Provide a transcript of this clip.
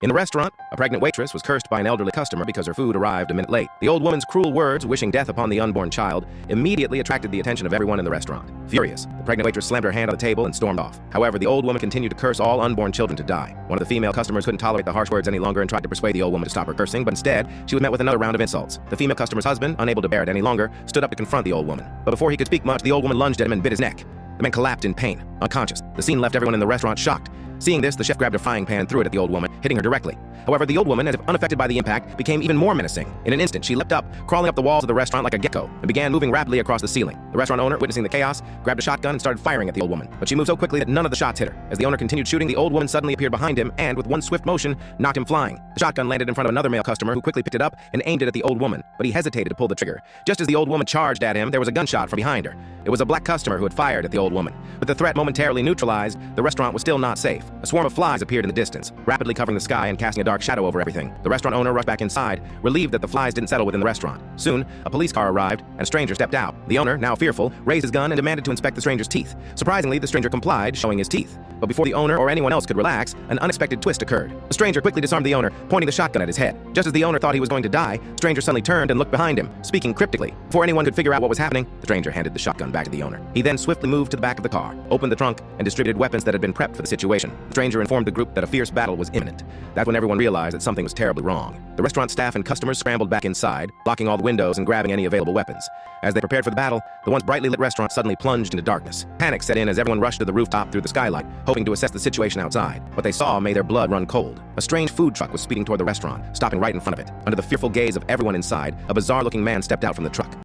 In the restaurant, a pregnant waitress was cursed by an elderly customer because her food arrived a minute late. The old woman's cruel words, wishing death upon the unborn child, immediately attracted the attention of everyone in the restaurant. Furious, the pregnant waitress slammed her hand on the table and stormed off. However, the old woman continued to curse all unborn children to die. One of the female customers couldn't tolerate the harsh words any longer and tried to persuade the old woman to stop her cursing, but instead, she was met with another round of insults. The female customer's husband, unable to bear it any longer, stood up to confront the old woman. But before he could speak much, the old woman lunged at him and bit his neck. The man collapsed in pain, unconscious. The scene left everyone in the restaurant shocked. Seeing this, the chef grabbed a frying pan and threw it at the old woman, hitting her directly. However, the old woman, as if unaffected by the impact, became even more menacing. In an instant, she leapt up, crawling up the walls of the restaurant like a gecko, and began moving rapidly across the ceiling. The restaurant owner, witnessing the chaos, grabbed a shotgun and started firing at the old woman. But she moved so quickly that none of the shots hit her. As the owner continued shooting, the old woman suddenly appeared behind him and, with one swift motion, knocked him flying. The shotgun landed in front of another male customer who quickly picked it up and aimed it at the old woman, but he hesitated to pull the trigger. Just as the old woman charged at him, there was a gunshot from behind her. It was a black customer who had fired at the old woman. With the threat momentarily neutralized, the restaurant was still not safe. A swarm of flies appeared in the distance, rapidly covering the sky and casting a dark shadow over everything. The restaurant owner rushed back inside, relieved that the flies didn't settle within the restaurant. Soon, a police car arrived, and a stranger stepped out. The owner, now fearful, raised his gun and demanded to inspect the stranger's teeth. Surprisingly, the stranger complied, showing his teeth. But before the owner or anyone else could relax, an unexpected twist occurred. The stranger quickly disarmed the owner, pointing the shotgun at his head. Just as the owner thought he was going to die, the stranger suddenly turned and looked behind him, speaking cryptically. Before anyone could figure out what was happening, the stranger handed the shotgun back to the owner. He then swiftly moved to the back of the car, opened the trunk, and distributed weapons that had been prepped for the situation. The stranger informed the group that a fierce battle was imminent. That's when everyone realized that something was terribly wrong. The restaurant staff and customers scrambled back inside, blocking all the windows and grabbing any available weapons. As they prepared for the battle, the once brightly lit restaurant suddenly plunged into darkness. Panic set in as everyone rushed to the rooftop through the skylight, hoping to assess the situation outside. What they saw made their blood run cold. A strange food truck was speeding toward the restaurant, stopping right in front of it. Under the fearful gaze of everyone inside, a bizarre-looking man stepped out from the truck.